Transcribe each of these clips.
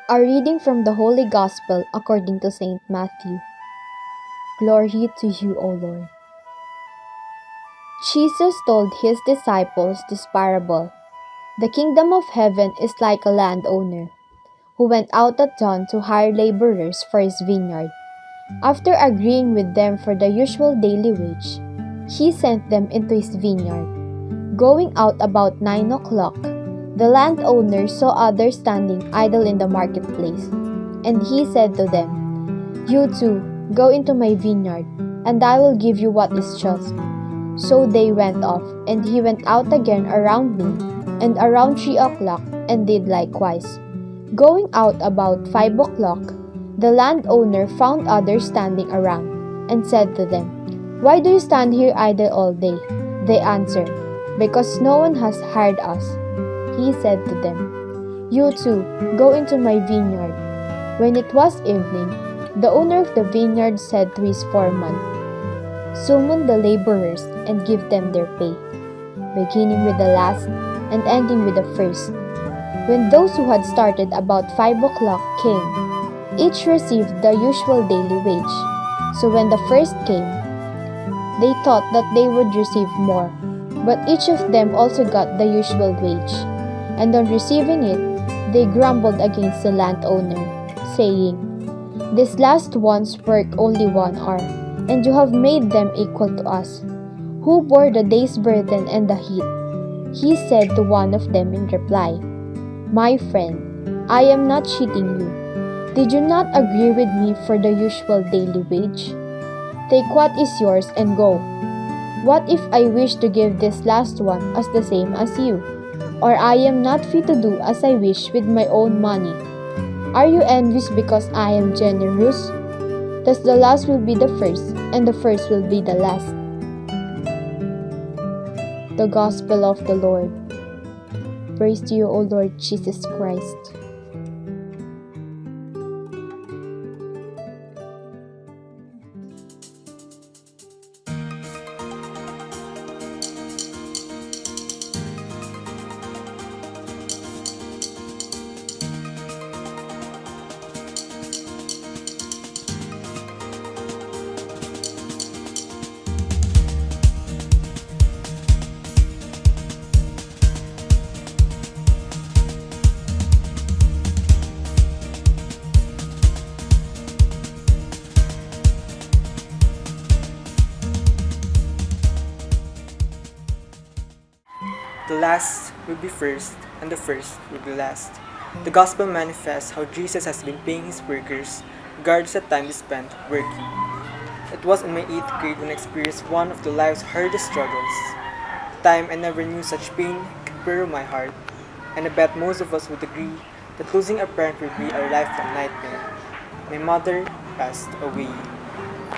A reading from the Holy Gospel according to Saint Matthew. Glory to you, O Lord. Jesus told his disciples this parable. The kingdom of heaven is like a landowner who went out at dawn to hire laborers for his vineyard. After agreeing with them for the usual daily wage, he sent them into his vineyard. Going out about 9 o'clock, the landowner saw others standing idle in the marketplace, and he said to them, "You too, go into my vineyard, and I will give you what is just." So they went off, and he went out again around noon, and around 3 o'clock, and did likewise. Going out about 5 o'clock, the landowner found others standing around, and said to them, "Why do you stand here idle all day?" They answered, "Because no one has hired us." He said to them, "You too, go into my vineyard." When it was evening, the owner of the vineyard said to his foreman, "Summon the laborers and give them their pay, beginning with the last and ending with the first." When those who had started about 5 o'clock came, each received the usual daily wage. So when the first came, they thought that they would receive more, but each of them also got the usual wage. And on receiving it, they grumbled against the landowner, saying, "These last ones worked only 1 hour, and you have made them equal to us, who bore the day's burden and the heat." He said to one of them in reply, "My friend, I am not cheating you. Did you not agree with me for the usual daily wage? Take what is yours and go. What if I wish to give this last one as the same as you? Or I am not free to do as I wish with my own money? Are you envious because I am generous? Thus the last will be the first, and the first will be the last." The Gospel of the Lord. Praise to you, O Lord Jesus Christ. The last will be first, and the first will be last. The Gospel manifests how Jesus has been paying his workers regardless of the time they spent working. It was in my 8th grade when I experienced one of the life's hardest struggles. A time I never knew such pain could burrow my heart, and I bet most of us would agree that losing a parent would be our lifelong nightmare. My mother passed away.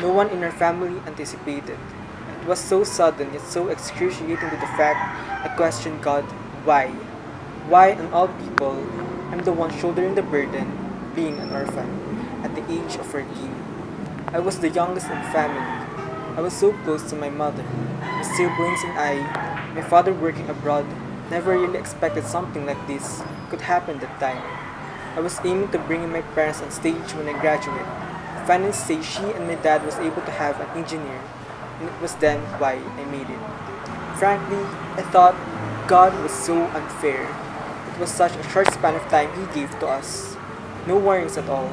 No one in our family anticipated. It was so sudden yet so excruciating to the fact I questioned God, why? Why on all people I'm the one shouldering the burden, being an orphan, at the age of 14. I was the youngest in the family. I was so close to my mother, my siblings and I, my father working abroad, never really expected something like this could happen that time. I was aiming to bring in my parents on stage when I graduate. Finally say she and my dad was able to have an engineer, and it was then why I made it. Frankly, I thought God was so unfair. It was such a short span of time He gave to us. No warnings at all.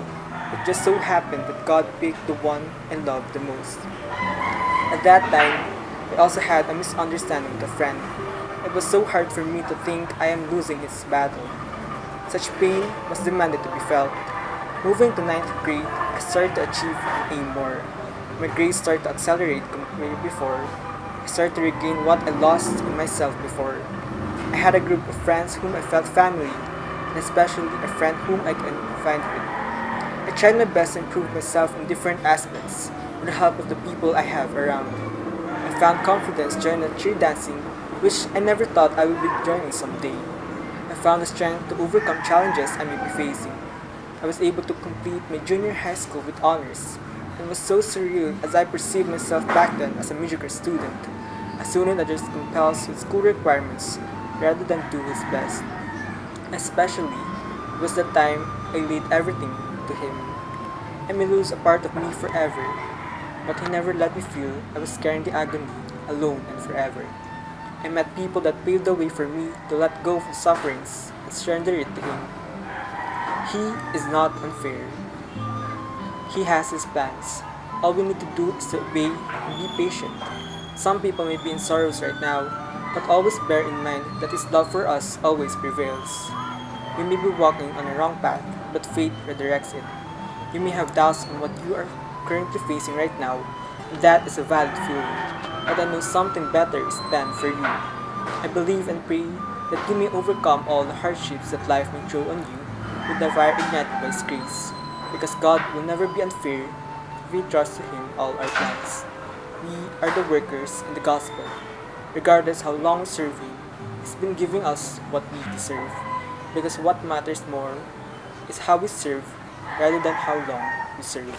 It just so happened that God picked the one I loved the most. At that time, I also had a misunderstanding with a friend. It was so hard for me to think I am losing his battle. Such pain was demanded to be felt. Moving to 9th grade, I started to achieve and aim more. My grades started to accelerate compared to before. I started to regain what I lost in myself before. I had a group of friends whom I felt family, and especially a friend whom I can confide with. I tried my best to improve myself in different aspects with the help of the people I have around. I found confidence during the cheer dancing, which I never thought I would be joining someday. I found the strength to overcome challenges I may be facing. I was able to complete my junior high school with honors. It was so surreal as I perceived myself back then as a mediocre student, a student that just compels with school requirements rather than do his best. Especially, it was the time I laid everything to Him. I may lose a part of me forever, but He never let me feel I was carrying the agony alone and forever. I met people that paved the way for me to let go of the sufferings and surrender it to Him. He is not unfair. He has His plans. All we need to do is to obey and be patient. Some people may be in sorrows right now, but always bear in mind that His love for us always prevails. You may be walking on a wrong path, but faith redirects it. You may have doubts on what you are currently facing right now, and that is a valid feeling. But I know something better is planned for you. I believe and pray that you may overcome all the hardships that life may throw on you with the fire ignited by His grace, because God will never be unfair if we trust to Him all our plans. We are the workers in the gospel. Regardless how long we serve Him, He's been giving us what we deserve. Because what matters more is how we serve rather than how long we serve.